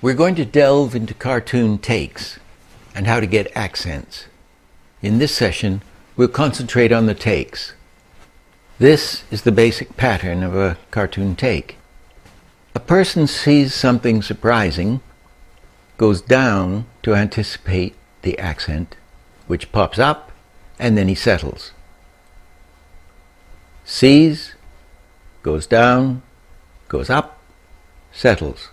We're going to delve into cartoon takes and how to get accents. In this session, we'll concentrate on the takes. This is the basic pattern of a cartoon take. A person sees something surprising, goes down to anticipate the accent, which pops up, and then he settles. Sees, goes down, goes up, settles.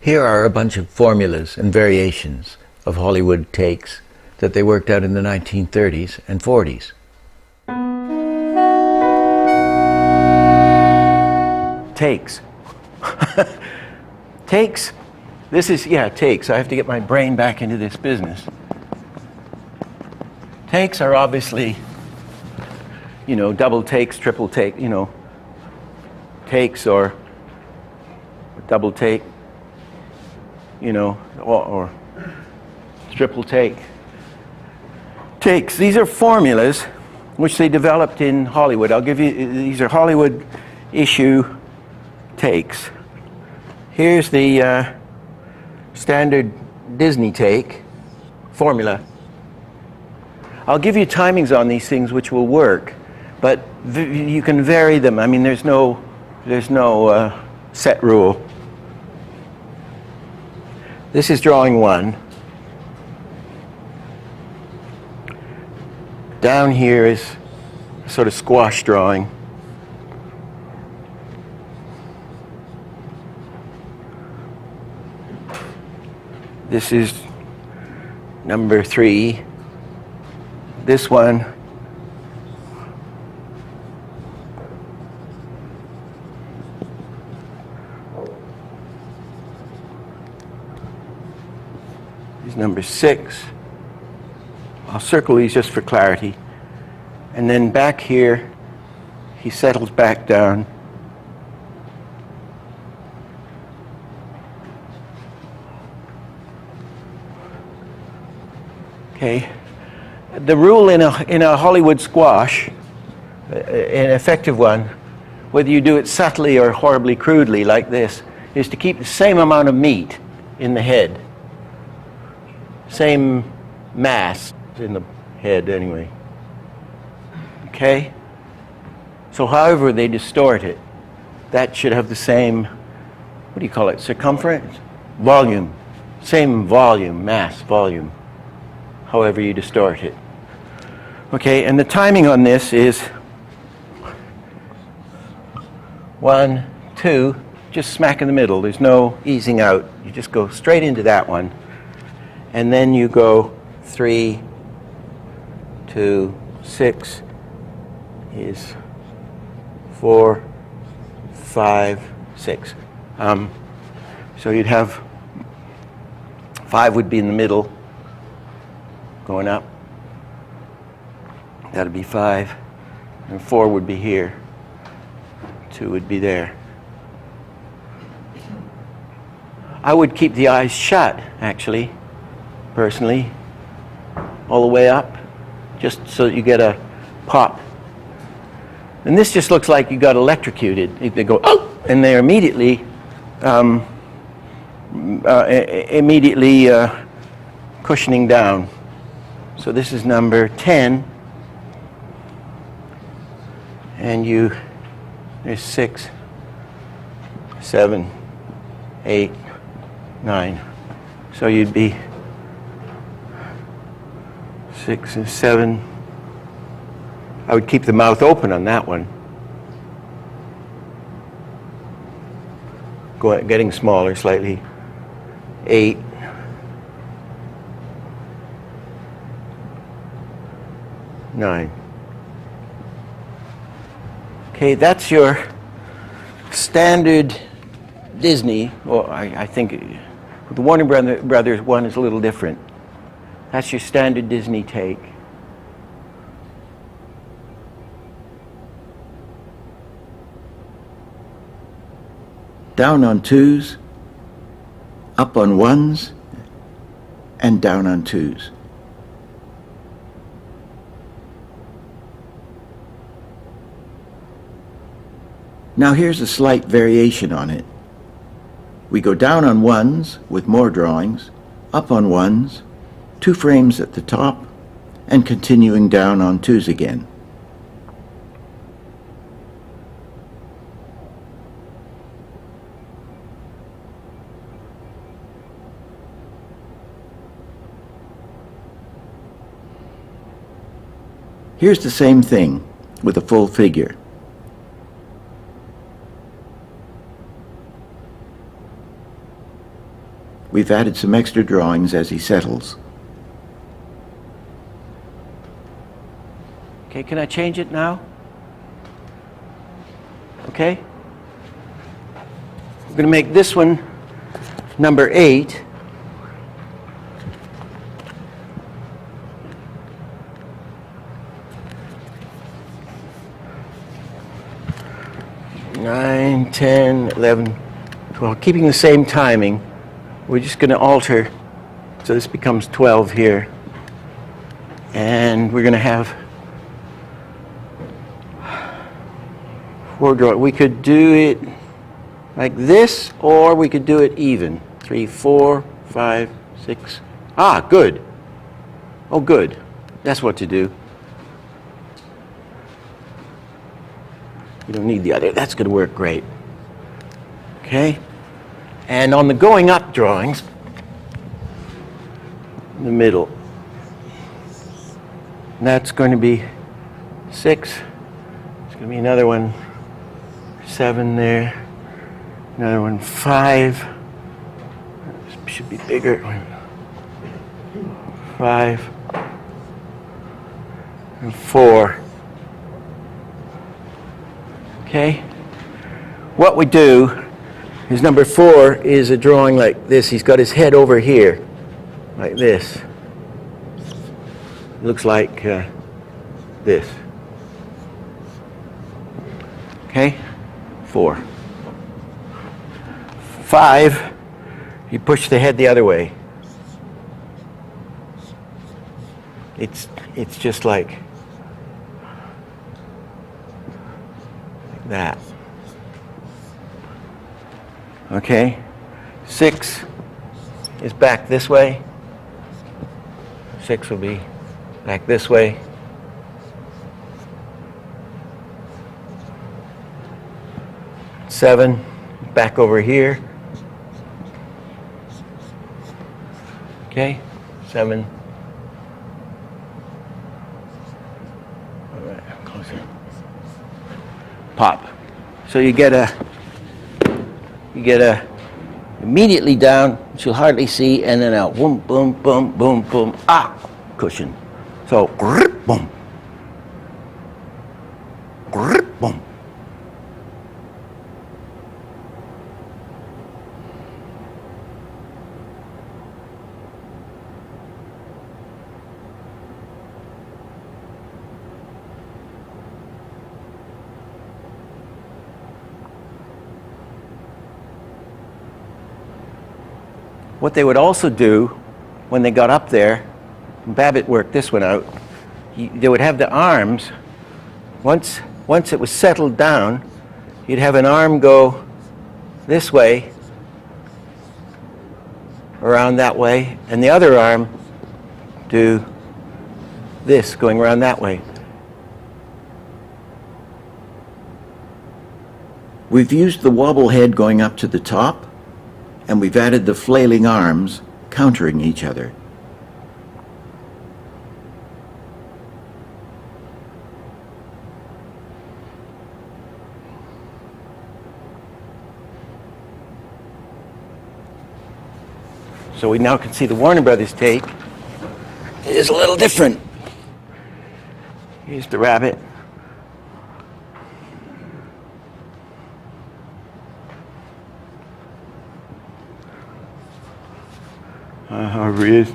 Here are a bunch of formulas and variations of Hollywood takes that they worked out in the 1930s and 40s. Takes. Takes. This is, takes. I have to get my brain back into this business. Takes are obviously, double takes, triple take, takes or double take, or triple take. Takes. These are formulas which they developed in Hollywood. I'll give you, these are Hollywood issue takes. Here's the standard Disney take formula. I'll give you timings on these things which will work, but you can vary them. I mean, there's no set rule. This is drawing one. Down here is a sort of squash drawing. This is number 3. This one is number 6. I'll circle these just for clarity. And then back here, he settles back down. Okay. The rule in a Hollywood squash, an effective one, whether you do it subtly or horribly crudely like this, is to keep the same amount of meat in the head. Same mass in the head anyway. Okay? So however they distort it, that should have the same, what do you call it, circumference? Volume. Same volume, mass, volume. However you distort it. Okay, and the timing on this is 1, 2, just smack in the middle. There's no easing out. You just go straight into that one. And then you go 3, 2, 6 is 4, 5, 6. So you'd have 5 would be in the middle, going up. That'd be 5, and 4 would be here. 2 would be there. I would keep the eyes shut, actually, personally, all the way up, just so that you get a pop. And this just looks like you got electrocuted. They go, oh, and they're immediately cushioning down. So this is number 10, and there's 6, 7, 8, 9. So you'd be 6 and 7. I would keep the mouth open on that one. Getting smaller slightly. 8. 9. Okay, that's your standard Disney. Well, I think the Warner Brothers one is a little different. That's your standard Disney take. Down on 2s, up on 1s, and down on 2s. Now here's a slight variation on it. We go down on ones with more drawings, up on ones, 2 frames at the top, and continuing down on 2s again. Here's the same thing with a full figure. We've added some extra drawings as he settles. Okay, can I change it now? Okay? We're going to make this one number 8. Nine, 10, 11, 12. Keeping the same timing. We're just going to alter, so this becomes 12 here. And we're going to have 4 drawings. We could do it like this, or we could do it even. 3, 4, 5, 6. Ah, good. Oh, good. That's what to do. You don't need the other. That's going to work great. Okay? And on the going up drawings, in the middle, that's going to be 6. It's going to be another one, 7 there. Another one, 5. This should be bigger. 5. And 4. Okay? What we do is number 4 is a drawing like this. He's got his head over here, like this. It looks like this. Okay? 4. 5, you push the head the other way. It's just like that. Okay? 6 is back this way. 6 will be back this way. 7 back over here. Okay? 7. All right, closer. Pop. So you get a immediately down, which you'll hardly see, and then out, boom, boom, boom, boom, boom, cushion. So, grip, boom, grip, boom. What they would also do when they got up there, Babbitt worked this one out, they would have the arms, once it was settled down, you'd have an arm go this way, around that way, and the other arm do this, going around that way. We've used the wobble head going up to the top, and we've added the flailing arms countering each other. So we now can see the Warner Brothers take is a little different. Here's the rabbit. However he is.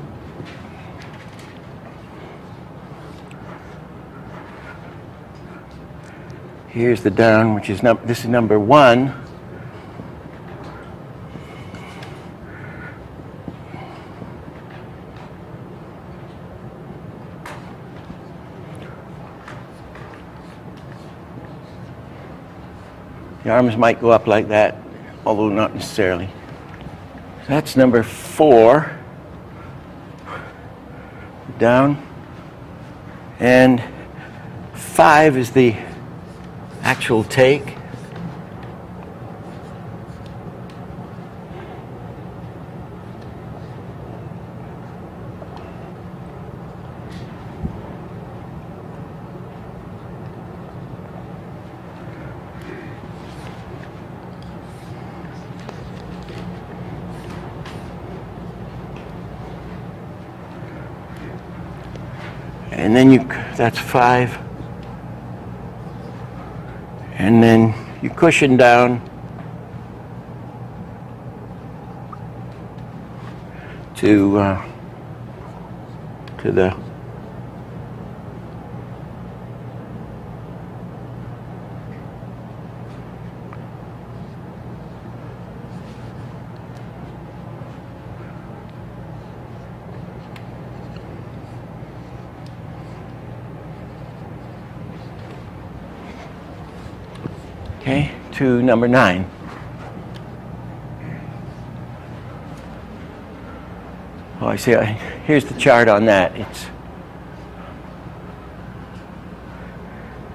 Here's the down, which is this is number 1. The arms might go up like that, although not necessarily. That's number 4. Down. And 5 is the actual take. And then that's 5. And then you cushion down to the to number 9. Oh, I see. Here's the chart on that. It's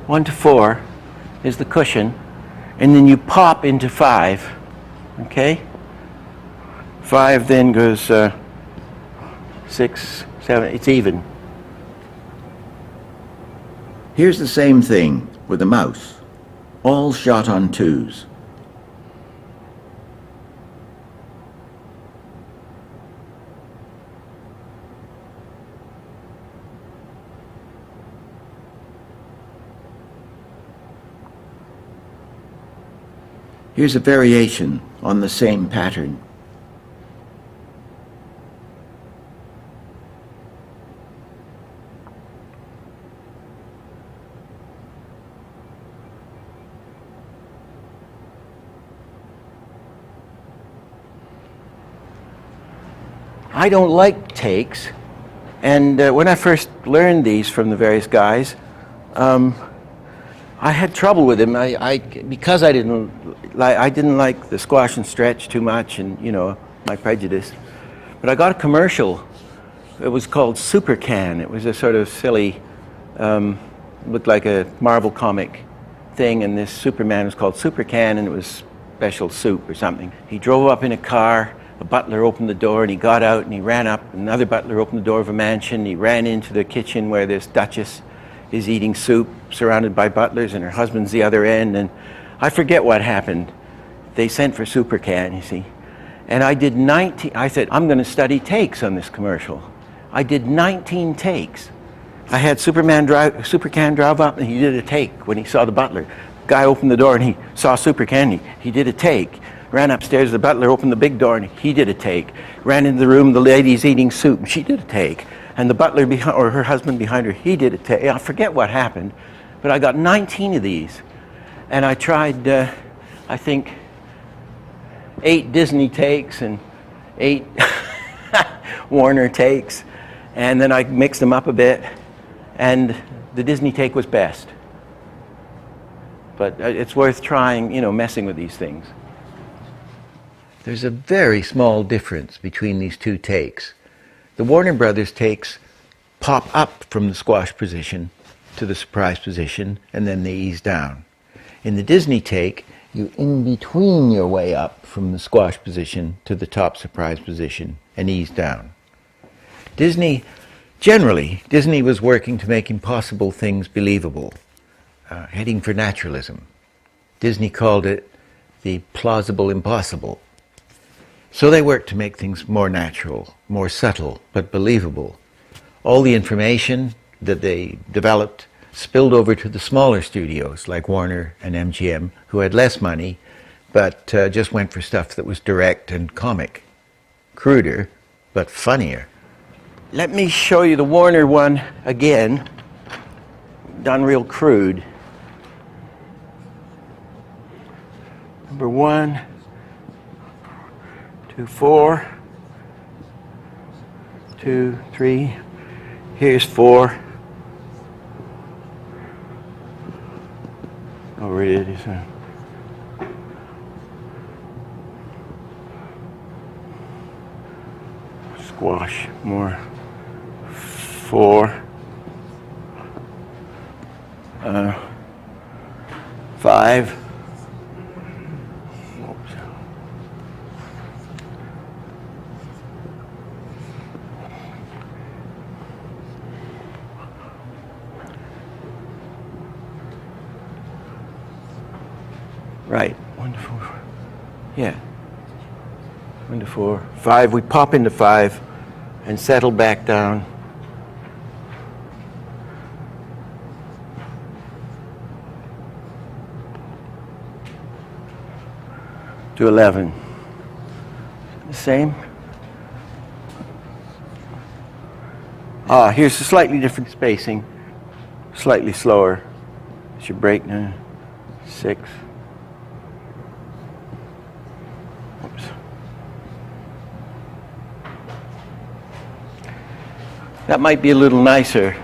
1 to 4 is the cushion, and then you pop into 5. Okay? 5 then goes 6, 7. It's even. Here's the same thing with a mouse. All shot on 2s. Here's a variation on the same pattern. I don't like takes, and when I first learned these from the various guys, I had trouble with them. Because I didn't like the squash and stretch too much, and my prejudice. But I got a commercial. It was called Super Can. It was a sort of silly, looked like a Marvel comic thing, and this Superman was called Super Can, and it was special soup or something. He drove up in a car. A butler opened the door, and he got out, and he ran up. Another butler opened the door of a mansion. He ran into the kitchen where this duchess is eating soup, surrounded by butlers, and her husband's the other end. And I forget what happened. They sent for Super Can, you see. And I did 19. I said, I'm going to study takes on this commercial. I did 19 takes. I had Super Can drive up, and he did a take when he saw the butler. Guy opened the door, and he saw Super Can. He did a take. Ran upstairs, the butler opened the big door, and he did a take. Ran into the room, the lady's eating soup, and she did a take. And the butler, or her husband behind her, he did a take. I forget what happened, but I got 19 of these. And I tried, I think, 8 Disney takes and 8 Warner takes. And then I mixed them up a bit, and the Disney take was best. But it's worth trying, messing with these things. There's a very small difference between these two takes. The Warner Brothers takes pop up from the squash position to the surprise position, and then they ease down. In the Disney take, you in between your way up from the squash position to the top surprise position and ease down. Disney was working to make impossible things believable, heading for naturalism. Disney called it the plausible impossible. So they worked to make things more natural, more subtle, but believable. All the information that they developed spilled over to the smaller studios like Warner and MGM, who had less money, but just went for stuff that was direct and comic. Cruder, but funnier. Let me show you the Warner one again, done real crude. Number 1, 2, 4, 2, 3, here's 4. Over it is. squash more. 4, 5. Oops. Right, 1 to 4. Yeah. 1 to 4. 5, we pop into 5 and settle back down. To 11. The same. Here's a slightly different spacing. Slightly slower. It's your break now. 6. Oops. That might be a little nicer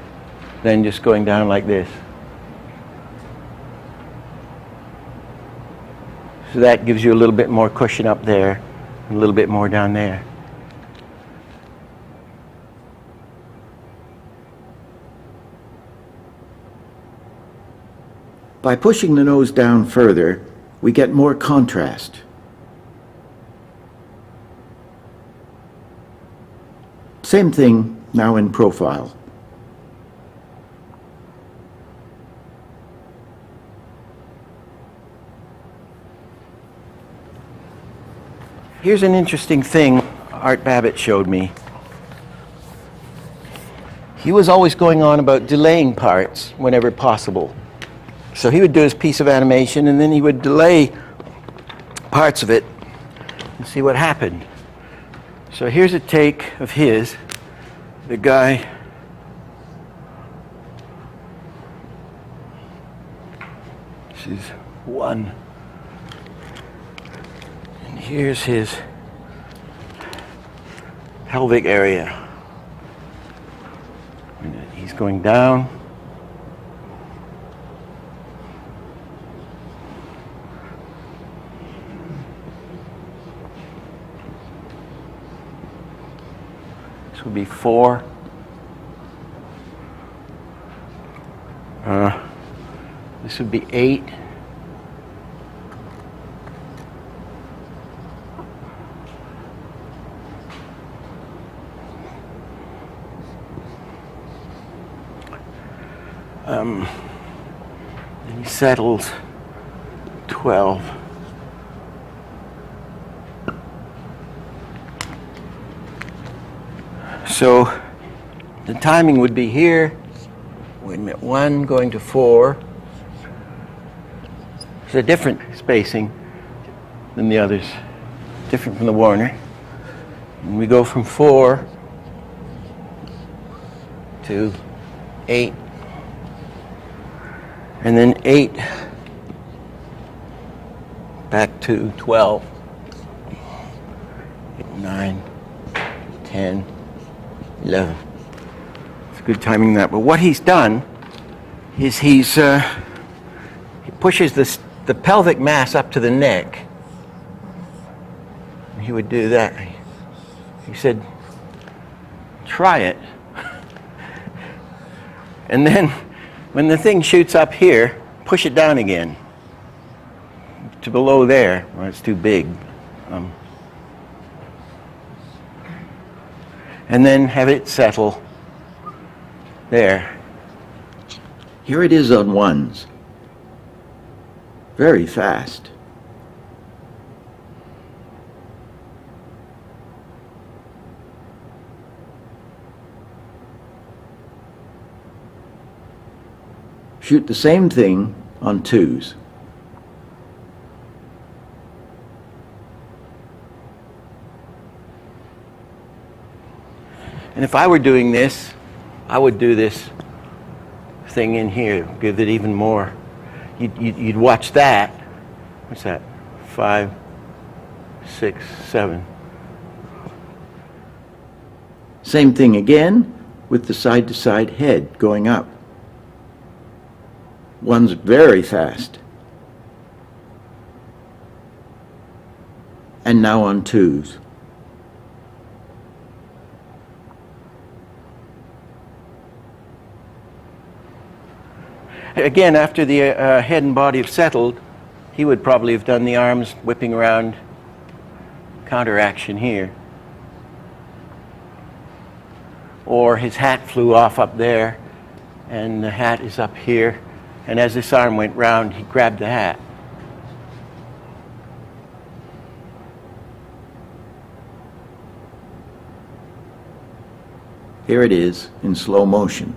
than just going down like this. So that gives you a little bit more cushion up there, a little bit more down there. By pushing the nose down further, we get more contrast. Same thing now in profile. Here's an interesting thing Art Babbitt showed me. He was always going on about delaying parts whenever possible. So he would do his piece of animation and then he would delay parts of it and see what happened. So here's a take of his. The guy this is 1. And here's his pelvic area. And he's going down. This would be 4. This would be 8. Then he settles 12. So the timing would be here. Wait a minute, 1 going to 4. It's a different spacing than the others, different from the Warner. And we go from 4 to 8. And then 8 back to 12. 9, 10, 11. It's good timing that. But what he's done is he pushes the pelvic mass up to the neck. And he would do that. He said, try it. And then when the thing shoots up here, push it down again to below there. Well, it's too big. And then have it settle there. Here it is on 1s. Very fast. Shoot the same thing on 2s. And if I were doing this, I would do this thing in here, give it even more. You'd watch that. What's that? 5, 6, 7. Same thing again with the side-to-side head going up. 1's very fast. And now on 2s. Again, after the head and body have settled, he would probably have done the arms whipping around, counteraction here. Or his hat flew off up there, and the hat is up here, and as this arm went round, he grabbed the hat. Here it is in slow motion.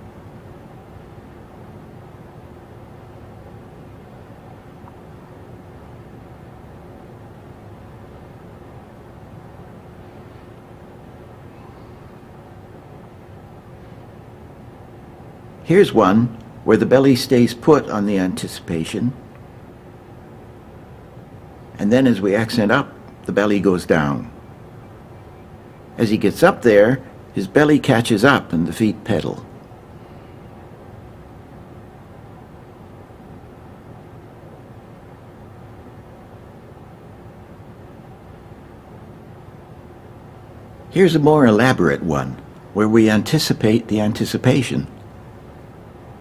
Here's one where the belly stays put on the anticipation, and then as we accent up, the belly goes down. As he gets up there, his belly catches up and the feet pedal. Here's a more elaborate one where we anticipate the anticipation.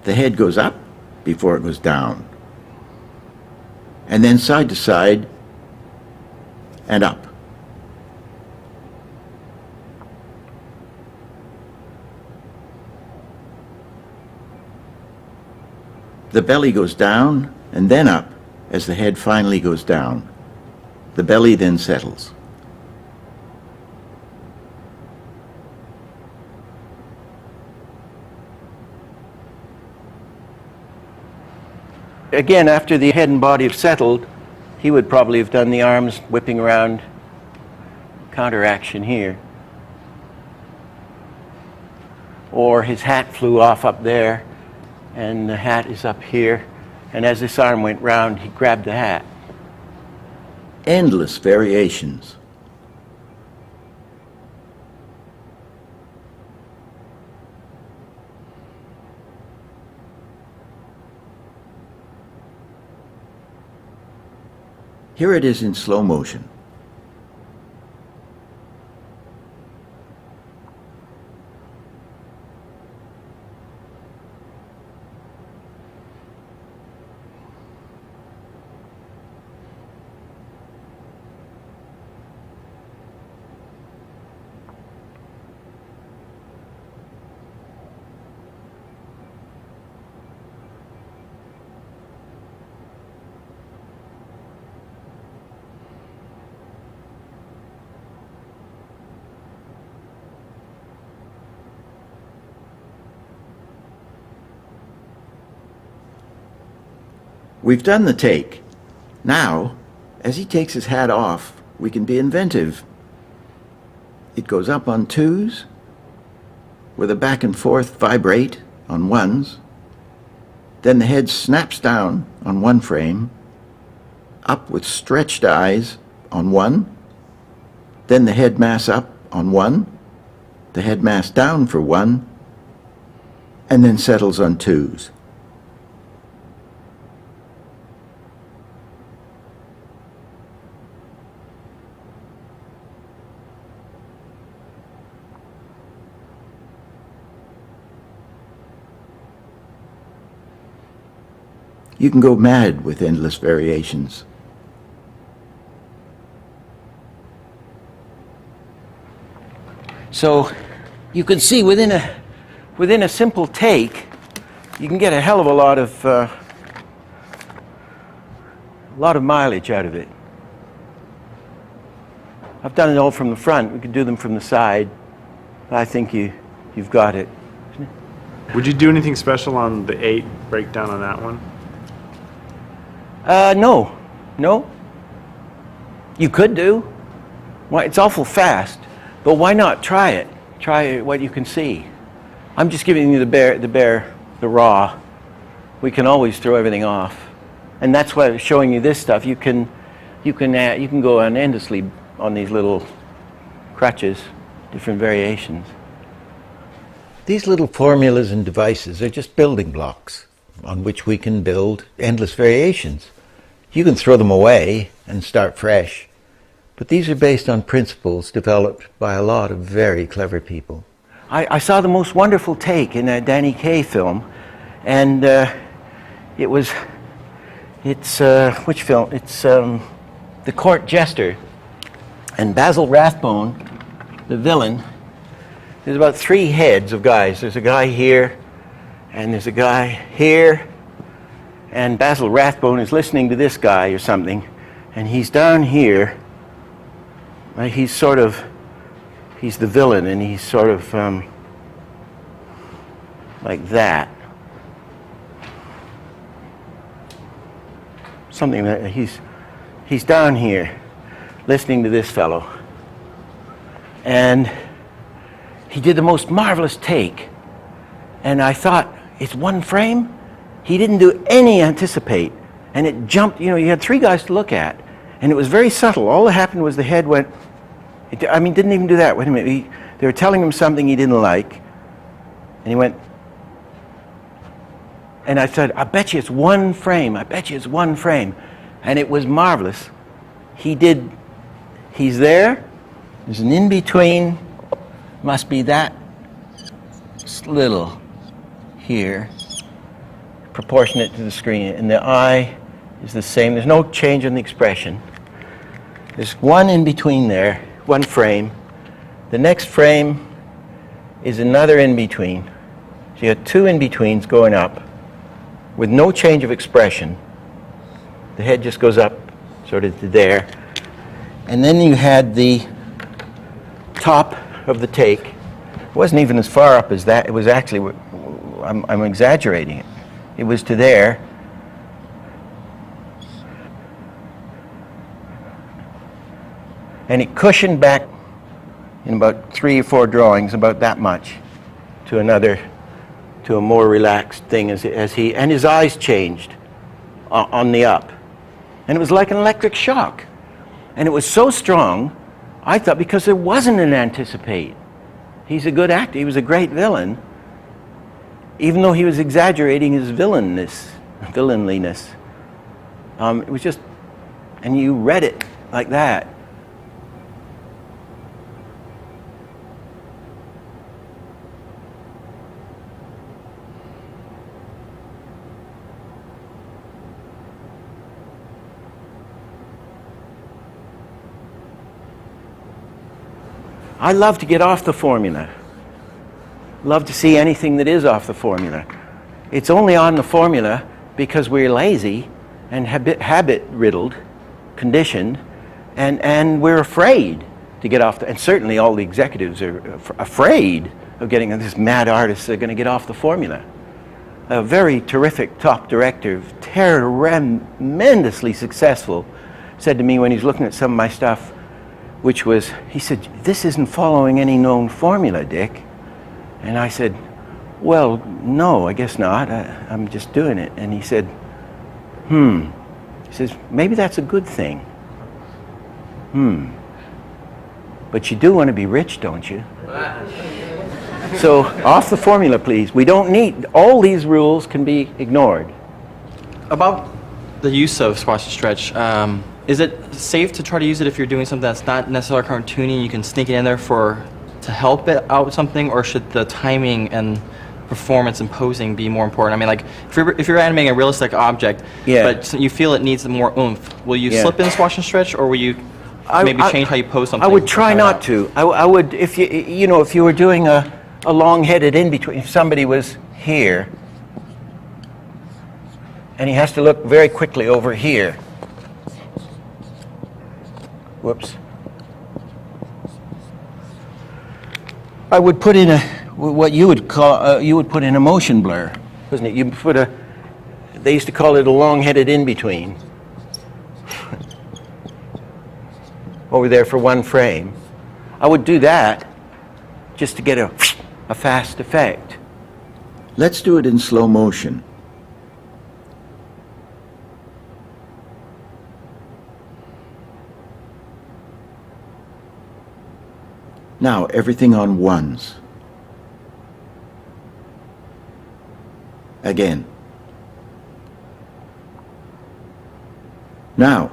The head goes up before it goes down, and then side to side and up. The belly goes down and then up as the head finally goes down. The belly then settles. Again, after the head and body have settled, he would probably have done the arms whipping around, counteraction here. Or his hat flew off up there, and the hat is up here, and as this arm went round, he grabbed the hat. Endless variations. Here it is in slow motion. We've done the take. Now, as he takes his hat off, we can be inventive. It goes up on twos, with a back and forth vibrate on ones. Then the head snaps down on one frame, up with stretched eyes on one. Then the head mass up on one, the head mass down for one, and then settles on twos. You can go mad with endless variations. So you can see within a simple take, you can get a hell of a lot of mileage out of it. I've done it all from the front. We could do them from the side. I think you've got it. Would you do anything special on the 8 breakdown on that one? No. You could do. Why? It's awful fast, but why not try it? Try what you can see. I'm just giving you the raw. We can always throw everything off, and that's why I'm showing you this stuff. You can go on endlessly on these little crutches, different variations. These little formulas and devices are just building blocks on which we can build endless variations. You can throw them away and start fresh, but these are based on principles developed by a lot of very clever people. I saw the most wonderful take in a Danny Kaye film, and It's which film? It's The Court Jester, and Basil Rathbone, the villain. There's about 3 heads of guys. There's a guy here, and there's a guy here, and Basil Rathbone is listening to this guy or something, and he's down here. He's the villain, and he's sort of like that. Something that he's down here listening to this fellow. And he did the most marvelous take. And I thought, it's one frame? He didn't do any anticipate. And it jumped, you had 3 guys to look at. And it was very subtle. All that happened was the head went, didn't even do that. Wait a minute. They were telling him something he didn't like. And he went, and I said, I bet you it's one frame. I bet you it's one frame. And it was marvelous. He's there. There's an in-between. Must be that little here, proportionate to the screen. And the eye is the same. There's no change in the expression. There's one in between there, one frame. The next frame is another in between. So you have 2 in betweens going up with no change of expression. The head just goes up sort of to there. And then you had the top of the take. It wasn't even as far up as that. It was actually, I'm exaggerating it. It was to there. And it cushioned back in about 3 or 4 drawings, about that much, to a more relaxed thing and his eyes changed on the up. And it was like an electric shock. And it was so strong, I thought, because there wasn't an anticipate. He's a good actor. He was a great villain, even though he was exaggerating his villainliness. It was just, and you read it like that. I love to get off the formula. Love to see anything that is off the formula. It's only on the formula because we're lazy and habit-riddled, conditioned, and we're afraid to get off and certainly all the executives are afraid of getting this mad artists that are going to get off the formula. A very terrific top director, tremendously successful, said to me when he was looking at some of my stuff, which was, he said, this isn't following any known formula, Dick. And I said, well, no, I guess not. I'm just doing it. And he said, He says, maybe that's a good thing. But you do want to be rich, don't you? So, off the formula, please. We don't need, all these rules can be ignored. About the use of squash and stretch, is it safe to try to use it if you're doing something that's not necessarily cartoony and you can sneak it in there to help it out with something, or should the timing and performance and posing be more important? I mean, like, if you're animating a realistic object, but you feel it needs more oomph, will you slip in squash and stretch, or will you maybe change how you pose something? I would try not to. I would, if you were doing a long-headed in-between, if somebody was here, and he has to look very quickly over here. Whoops. I would put in what you would call, you would put in a motion blur, wasn't it? You put they used to call it a long-headed in-between. Over there for one frame. I would do that just to get a fast effect. Let's do it in slow motion. Now, everything on ones. Again. Now,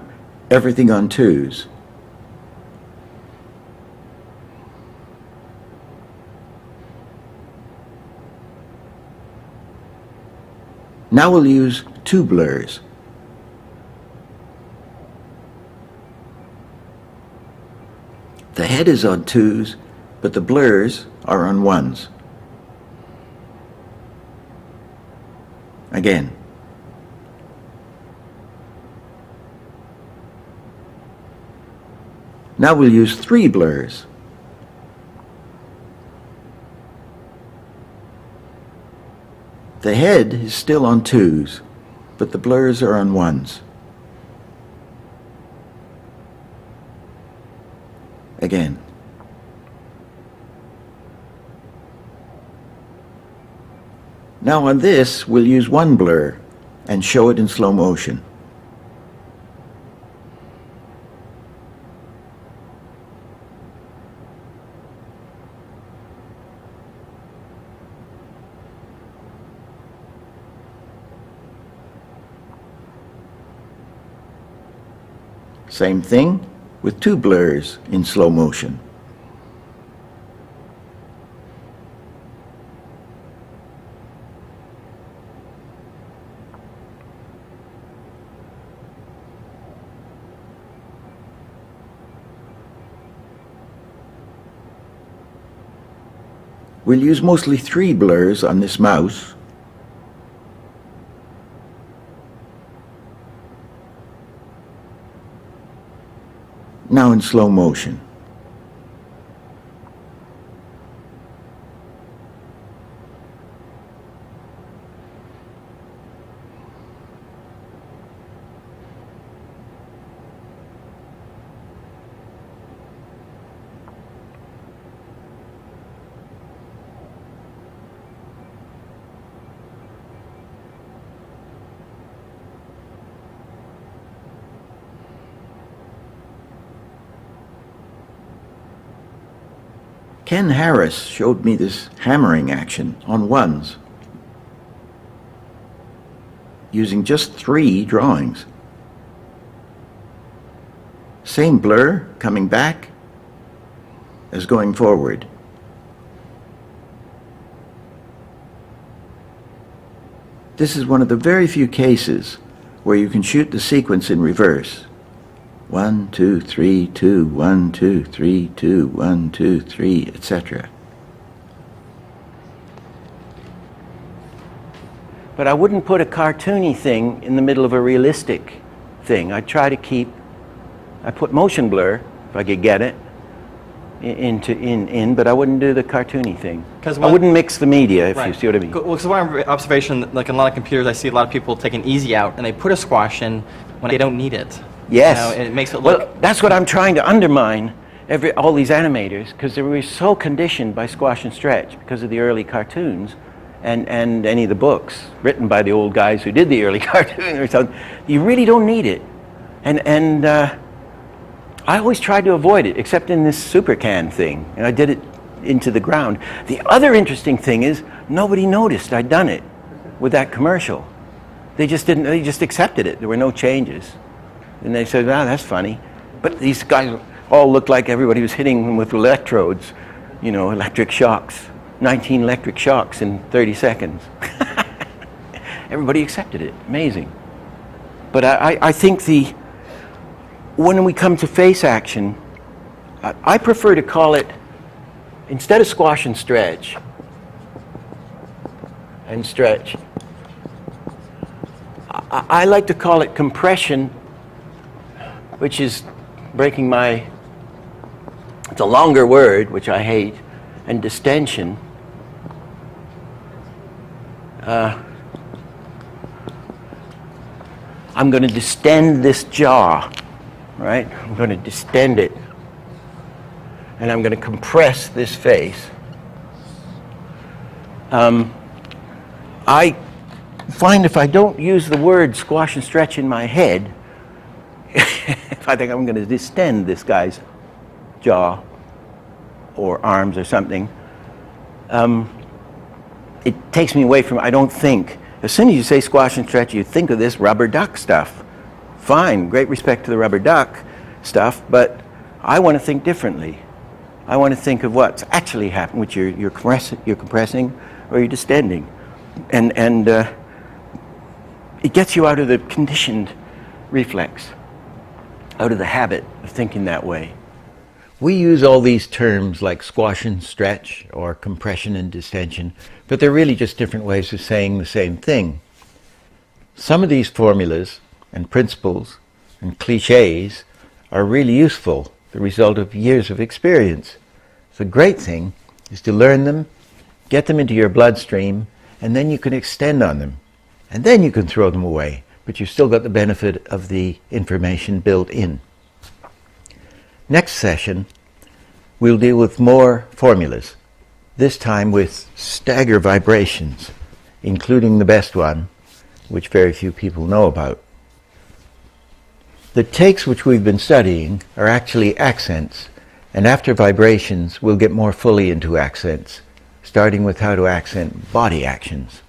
everything on twos. Now we'll use two blurs. The head is on twos, but the blurs are on ones. Again. Now we'll use three blurs. The head is still on twos, but the blurs are on ones. Again. Now on this, we'll use one blur and show it in slow motion. Same thing with two blurs in slow motion. We'll use mostly three blurs on this mouse. Now in slow motion. Ken Harris showed me this hammering action on ones using just three drawings. Same blur coming back as going forward. This is one of the very few cases where you can shoot the sequence in reverse. 1, 2, 3, 2, 1, 2, 3, 2, 1, 2, 3, etc. But I wouldn't put a cartoony thing in the middle of a realistic thing. I put motion blur, if I could get it, but I wouldn't do the cartoony thing. I wouldn't mix the media, if you see what I mean. Well, because one observation, like in a lot of computers, I see a lot of people take an easy out and they put a squash in when they don't need it. Yes. You know, and it makes it look... Well, that's what I'm trying to undermine, all these animators, because they were so conditioned by squash and stretch because of the early cartoons and any of the books written by the old guys who did the early cartoons or something. You really don't need it. And I always tried to avoid it, except in this super can thing. And I did it into the ground. The other interesting thing is nobody noticed I'd done it with that commercial. They just accepted it. There were no changes. And they said, "Ah, that's funny." But these guys all looked like everybody was hitting them with electrodes, you know, electric shocks. 19 electric shocks in 30 seconds. Everybody accepted it. Amazing. But I think when we come to face action, I prefer to call it, instead of squash and stretch, I like to call it compression, which is breaking it's a longer word, which I hate, and distension. I'm going to distend this jaw, right? I'm going to distend it. And I'm going to compress this face. I find if I don't use the word squash and stretch in my head, if I think I'm going to distend this guy's jaw or arms or something, it takes me away from, I don't think. As soon as you say squash and stretch, you think of this rubber duck stuff. Fine, great respect to the rubber duck stuff, but I want to think differently. I want to think of what's actually happening, which you're compressing or you're distending. And it gets you out of the conditioned reflex, out of the habit of thinking that way. We use all these terms like squash and stretch or compression and distension, but they're really just different ways of saying the same thing. Some of these formulas and principles and cliches are really useful, the result of years of experience. The great thing is to learn them, get them into your bloodstream, and then you can extend on them. And then you can throw them away, but you've still got the benefit of the information built in. Next session, we'll deal with more formulas, this time with stagger vibrations, including the best one, which very few people know about. The takes which we've been studying are actually accents, and after vibrations, we'll get more fully into accents, starting with how to accent body actions.